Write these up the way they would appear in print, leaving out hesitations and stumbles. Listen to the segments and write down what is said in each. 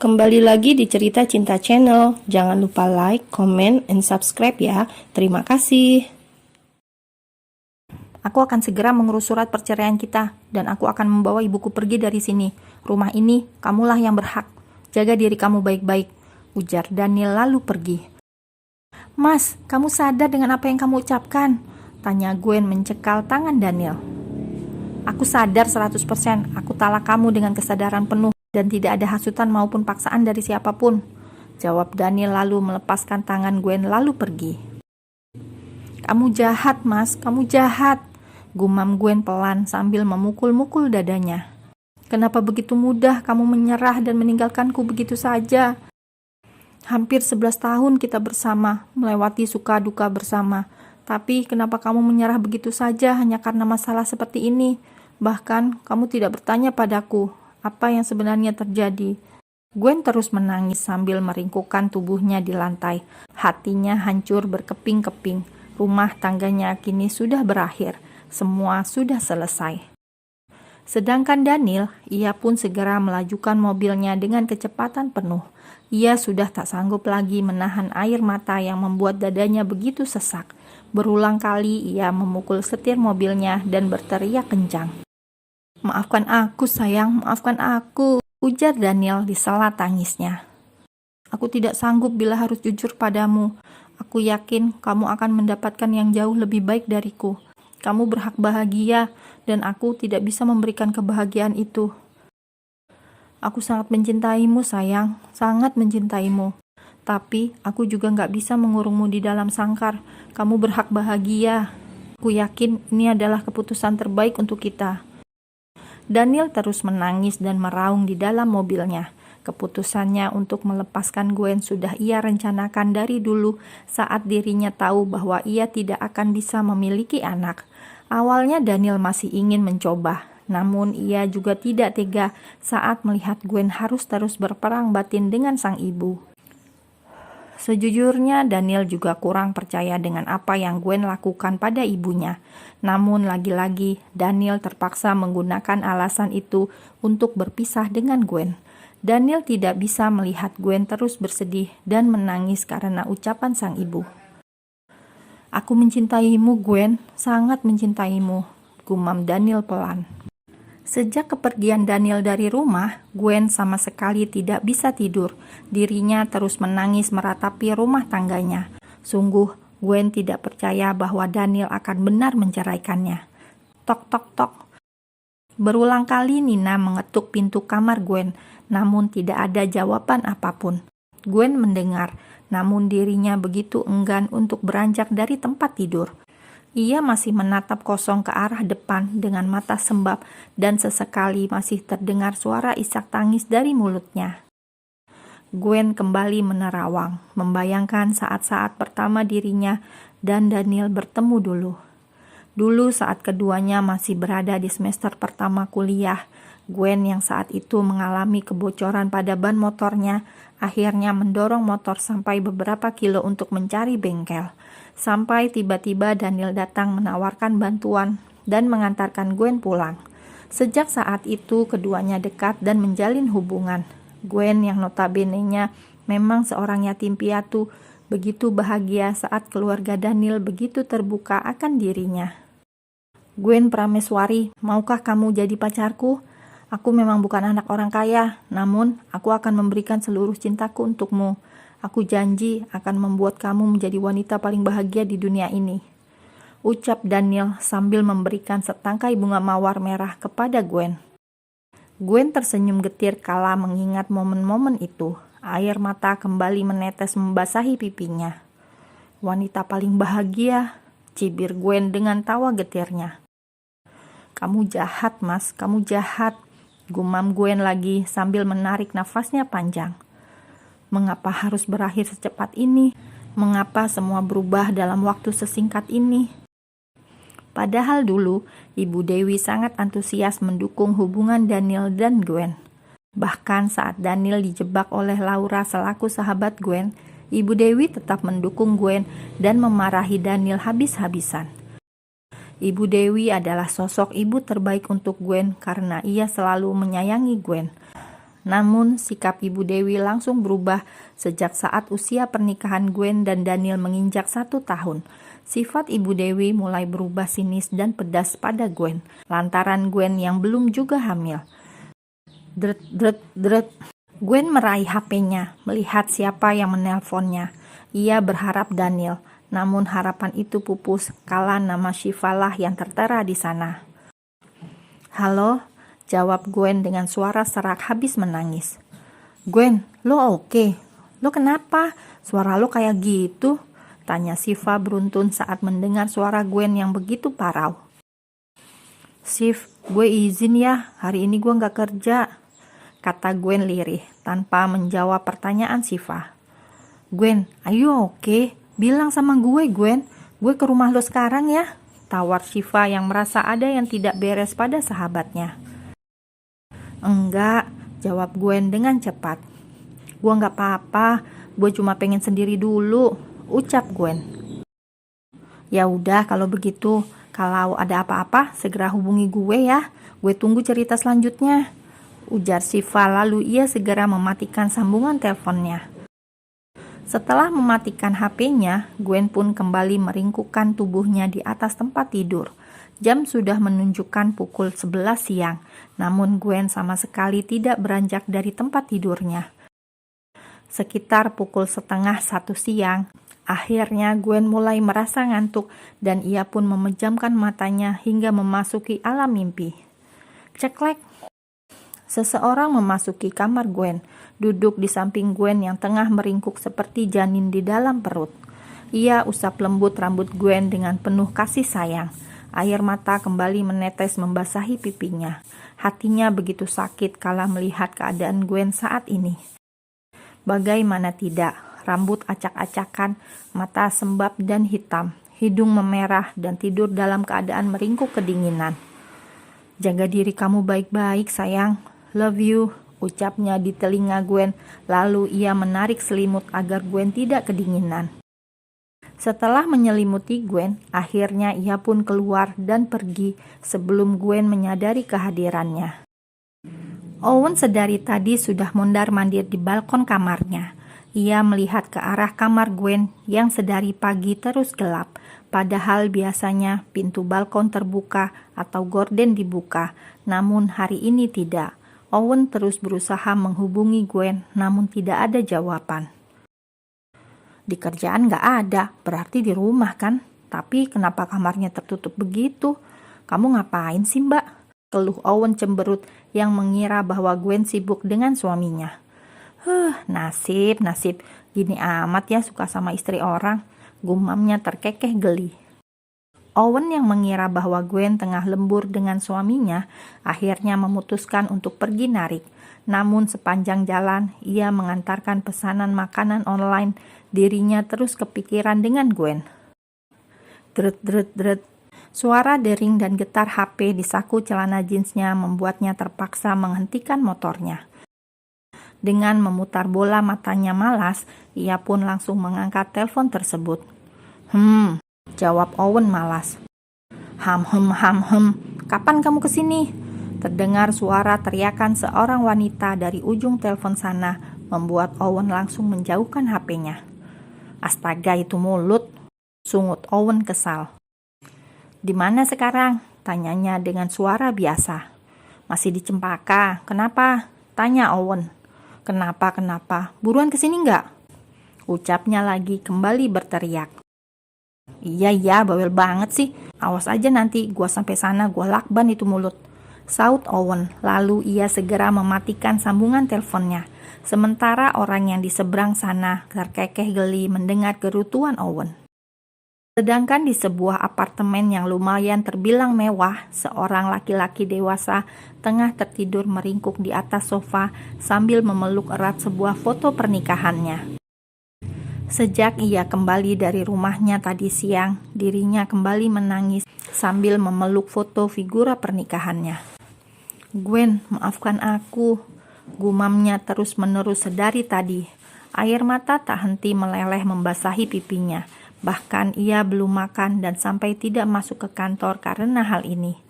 Kembali lagi di Cerita Cinta Channel. Jangan lupa like, comment, and subscribe ya. Terima kasih. Aku akan segera mengurus surat perceraian kita, dan aku akan membawa ibuku pergi dari sini. Rumah ini, kamulah yang berhak. Jaga diri kamu baik-baik, ujar Daniel lalu pergi. Mas, kamu sadar dengan apa yang kamu ucapkan? Tanya Gwen mencekal tangan Daniel. Aku sadar 100%, aku talak kamu dengan kesadaran penuh dan tidak ada hasutan maupun paksaan dari siapapun. Jawab Daniel lalu melepaskan tangan Gwen lalu pergi. Kamu jahat, Mas, kamu jahat. Gumam Gwen pelan sambil memukul-mukul dadanya. Kenapa begitu mudah kamu menyerah dan meninggalkanku begitu saja? Hampir 11 tahun kita bersama, melewati suka duka bersama. Tapi kenapa kamu menyerah begitu saja hanya karena masalah seperti ini? Bahkan kamu tidak bertanya padaku apa yang sebenarnya terjadi. Gwen terus menangis sambil meringkukkan tubuhnya di lantai. Hatinya hancur berkeping-keping. Rumah tangganya kini sudah berakhir. Semua sudah selesai. Sedangkan Daniel, ia pun segera melajukan mobilnya dengan kecepatan penuh. Ia sudah tak sanggup lagi menahan air mata yang membuat dadanya begitu sesak. Berulang kali ia memukul setir mobilnya dan berteriak kencang. Maafkan aku sayang, maafkan aku, ujar Daniel di sela tangisnya. Aku tidak sanggup bila harus jujur padamu. Aku yakin kamu akan mendapatkan yang jauh lebih baik dariku. Kamu berhak bahagia dan aku tidak bisa memberikan kebahagiaan itu. Aku sangat mencintaimu sayang, sangat mencintaimu. Tapi aku juga gak bisa mengurungmu di dalam sangkar. Kamu berhak bahagia. Aku yakin ini adalah keputusan terbaik untuk kita. Daniel terus menangis dan meraung di dalam mobilnya. Keputusannya untuk melepaskan Gwen sudah ia rencanakan dari dulu saat dirinya tahu bahwa ia tidak akan bisa memiliki anak. Awalnya Daniel masih ingin mencoba, namun ia juga tidak tega saat melihat Gwen harus terus berperang batin dengan sang ibu. Sejujurnya Daniel juga kurang percaya dengan apa yang Gwen lakukan pada ibunya. Namun lagi-lagi Daniel terpaksa menggunakan alasan itu untuk berpisah dengan Gwen. Daniel tidak bisa melihat Gwen terus bersedih dan menangis karena ucapan sang ibu. Aku mencintaimu Gwen, sangat mencintaimu, gumam Daniel pelan. Sejak kepergian Daniel dari rumah, Gwen sama sekali tidak bisa tidur. Dirinya terus menangis meratapi rumah tangganya. Sungguh, Gwen tidak percaya bahwa Daniel akan benar menceraikannya. Tok tok tok. Berulang kali Nina mengetuk pintu kamar Gwen, namun tidak ada jawaban apapun. Gwen mendengar, namun dirinya begitu enggan untuk beranjak dari tempat tidur. Ia masih menatap kosong ke arah depan dengan mata sembab dan sesekali masih terdengar suara isak tangis dari mulutnya. Gwen kembali menerawang, membayangkan saat-saat pertama dirinya dan Daniel bertemu dulu. Dulu saat keduanya masih berada di semester pertama kuliah, Gwen yang saat itu mengalami kebocoran pada ban motornya akhirnya mendorong motor sampai beberapa kilo untuk mencari bengkel. Sampai tiba-tiba Daniel datang menawarkan bantuan dan mengantarkan Gwen pulang. Sejak saat itu keduanya dekat dan menjalin hubungan. Gwen yang notabene-nya memang seorang yatim piatu begitu bahagia saat keluarga Daniel begitu terbuka akan dirinya. Gwen Prameswari, maukah kamu jadi pacarku? Aku memang bukan anak orang kaya, namun aku akan memberikan seluruh cintaku untukmu. Aku janji akan membuat kamu menjadi wanita paling bahagia di dunia ini, ucap Daniel sambil memberikan setangkai bunga mawar merah kepada Gwen. Gwen tersenyum getir kala mengingat momen-momen itu. Air mata kembali menetes membasahi pipinya. Wanita paling bahagia, cibir Gwen dengan tawa getirnya. Kamu jahat, Mas, kamu jahat, gumam Gwen lagi sambil menarik nafasnya panjang. Mengapa harus berakhir secepat ini? Mengapa semua berubah dalam waktu sesingkat ini? Padahal dulu, Ibu Dewi sangat antusias mendukung hubungan Daniel dan Gwen. Bahkan saat Daniel dijebak oleh Laura selaku sahabat Gwen, Ibu Dewi tetap mendukung Gwen dan memarahi Daniel habis-habisan. Ibu Dewi adalah sosok ibu terbaik untuk Gwen karena ia selalu menyayangi Gwen. Namun, sikap Ibu Dewi langsung berubah sejak saat usia pernikahan Gwen dan Daniel menginjak 1 tahun. Sifat Ibu Dewi mulai berubah sinis dan pedas pada Gwen, lantaran Gwen yang belum juga hamil. Dret, dret, dret. Gwen meraih HP-nya, melihat siapa yang menelponnya. Ia berharap Daniel, namun harapan itu pupus kala nama Syifa lah yang tertera di sana. "Halo?" jawab Gwen dengan suara serak habis menangis. "Gwen, lo oke? Lo kenapa? Suara lo kayak gitu?" tanya Syifa beruntun saat mendengar suara Gwen yang begitu parau. "Syif, gue izin ya, hari ini gue gak kerja," kata Gwen lirih tanpa menjawab pertanyaan Syifa. "Gwen, ayo oke? Bilang sama gue, Gwen. Gue ke rumah lo sekarang ya," tawar Syifa yang merasa ada yang tidak beres pada sahabatnya. "Enggak," jawab Gwen dengan cepat. "Gue gak apa-apa, gue cuma pengen sendiri dulu," ucap Gwen. "Ya udah kalau begitu, kalau ada apa-apa segera hubungi gue ya. Gue tunggu cerita selanjutnya," ujar Syifa lalu ia segera mematikan sambungan teleponnya. Setelah mematikan HP-nya, Gwen pun kembali meringkukkan tubuhnya di atas tempat tidur. Jam sudah menunjukkan pukul 11 siang, namun Gwen sama sekali tidak beranjak dari tempat tidurnya. Sekitar pukul 12:30 siang, akhirnya Gwen mulai merasa ngantuk dan ia pun memejamkan matanya hingga memasuki alam mimpi. Ceklek. Seseorang memasuki kamar Gwen, duduk di samping Gwen yang tengah meringkuk seperti janin di dalam perut. Ia usap lembut rambut Gwen dengan penuh kasih sayang. Air mata kembali menetes membasahi pipinya. Hatinya begitu sakit kala melihat keadaan Gwen saat ini. Bagaimana tidak, rambut acak-acakan, mata sembab dan hitam, hidung memerah dan tidur dalam keadaan meringkuk kedinginan. "Jaga diri kamu baik-baik sayang, love you," ucapnya di telinga Gwen, lalu ia menarik selimut agar Gwen tidak kedinginan. Setelah menyelimuti Gwen, akhirnya ia pun keluar dan pergi sebelum Gwen menyadari kehadirannya. Owen sedari tadi sudah mondar-mandir di balkon kamarnya. Ia melihat ke arah kamar Gwen yang sedari pagi terus gelap, padahal biasanya pintu balkon terbuka atau gorden dibuka, namun hari ini tidak. Owen terus berusaha menghubungi Gwen, namun tidak ada jawaban. "Di kerjaan gak ada, berarti di rumah kan? Tapi kenapa kamarnya tertutup begitu? Kamu ngapain sih mbak?" keluh Owen cemberut yang mengira bahwa Gwen sibuk dengan suaminya. Nasib, gini amat ya suka sama istri orang," gumamnya terkekeh geli. Owen yang mengira bahwa Gwen tengah lembur dengan suaminya, akhirnya memutuskan untuk pergi narik. Namun sepanjang jalan, ia mengantarkan pesanan makanan online, dirinya terus kepikiran dengan Gwen. Dret, dret, dret. Suara dering dan getar HP di saku celana jeansnya membuatnya terpaksa menghentikan motornya. Dengan memutar bola matanya malas, ia pun langsung mengangkat telepon tersebut. Jawab Owen malas. Ham, kapan kamu kesini? Terdengar suara teriakan seorang wanita dari ujung telepon sana, membuat Owen langsung menjauhkan HP-nya. Astaga, itu mulut, sungut Owen kesal. "Di mana sekarang?" tanyanya dengan suara biasa. "Masih di Cempaka. Kenapa?" tanya Owen. Kenapa? Buruan kesini nggak?" ucapnya lagi kembali berteriak. Iya, bawel banget sih. Awas aja nanti gua sampai sana gua lakban itu mulut," saut Owen. Lalu ia segera mematikan sambungan teleponnya. Sementara orang yang di seberang sana terkekeh geli mendengar gerutuan Owen. Sedangkan di sebuah apartemen yang lumayan terbilang mewah, seorang laki-laki dewasa tengah tertidur meringkuk di atas sofa sambil memeluk erat sebuah foto pernikahannya. Sejak ia kembali dari rumahnya tadi siang, dirinya kembali menangis sambil memeluk foto figura pernikahannya. "Gwen, maafkan aku," gumamnya terus-menerus sedari tadi. Air mata tak henti meleleh membasahi pipinya. Bahkan ia belum makan dan sampai tidak masuk ke kantor karena hal ini.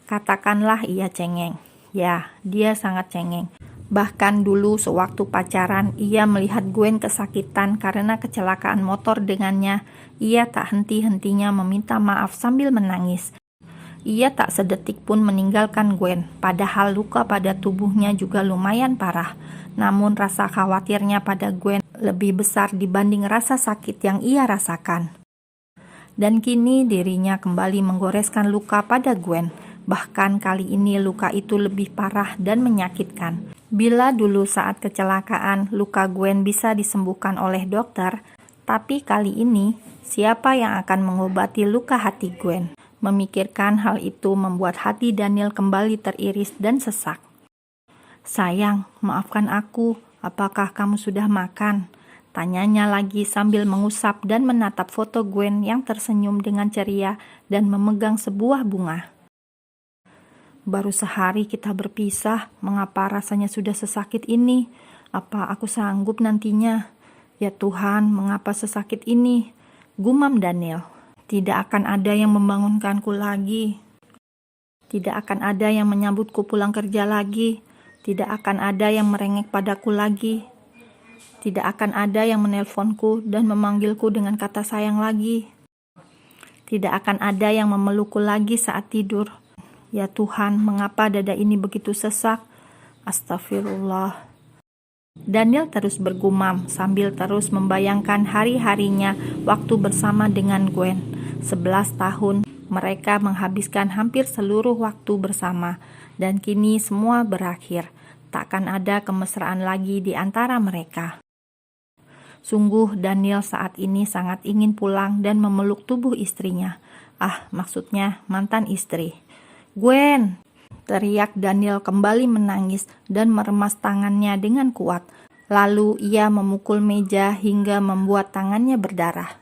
Katakanlah ia cengeng. Ya, dia sangat cengeng. Bahkan dulu sewaktu pacaran, ia melihat Gwen kesakitan karena kecelakaan motor dengannya. Ia tak henti-hentinya meminta maaf sambil menangis. Ia tak sedetik pun meninggalkan Gwen, padahal luka pada tubuhnya juga lumayan parah. Namun rasa khawatirnya pada Gwen lebih besar dibanding rasa sakit yang ia rasakan. Dan kini dirinya kembali menggoreskan luka pada Gwen. Bahkan kali ini luka itu lebih parah dan menyakitkan. Bila dulu saat kecelakaan luka Gwen bisa disembuhkan oleh dokter, tapi kali ini siapa yang akan mengobati luka hati Gwen? Memikirkan hal itu membuat hati Daniel kembali teriris dan sesak. "Sayang, maafkan aku, apakah kamu sudah makan?" Tanyanya lagi sambil mengusap dan menatap foto Gwen yang tersenyum dengan ceria dan memegang sebuah bunga. "Baru sehari kita berpisah, mengapa rasanya sudah sesakit ini? Apa aku sanggup nantinya? Ya Tuhan, mengapa sesakit ini?" gumam Daniel. "Tidak akan ada yang membangunkanku lagi. Tidak akan ada yang menyambutku pulang kerja lagi. Tidak akan ada yang merengek padaku lagi. Tidak akan ada yang menelponku dan memanggilku dengan kata sayang lagi. Tidak akan ada yang memelukku lagi saat tidur. Ya Tuhan, mengapa dada ini begitu sesak? Astagfirullah." Daniel terus bergumam sambil terus membayangkan hari-harinya waktu bersama dengan Gwen. 11 tahun mereka menghabiskan hampir seluruh waktu bersama, dan kini semua berakhir. Takkan ada kemesraan lagi di antara mereka. Sungguh Daniel saat ini sangat ingin pulang dan memeluk tubuh istrinya. Maksudnya mantan istri. "Gwen!" teriak Daniel kembali menangis dan meremas tangannya dengan kuat. Lalu ia memukul meja hingga membuat tangannya berdarah.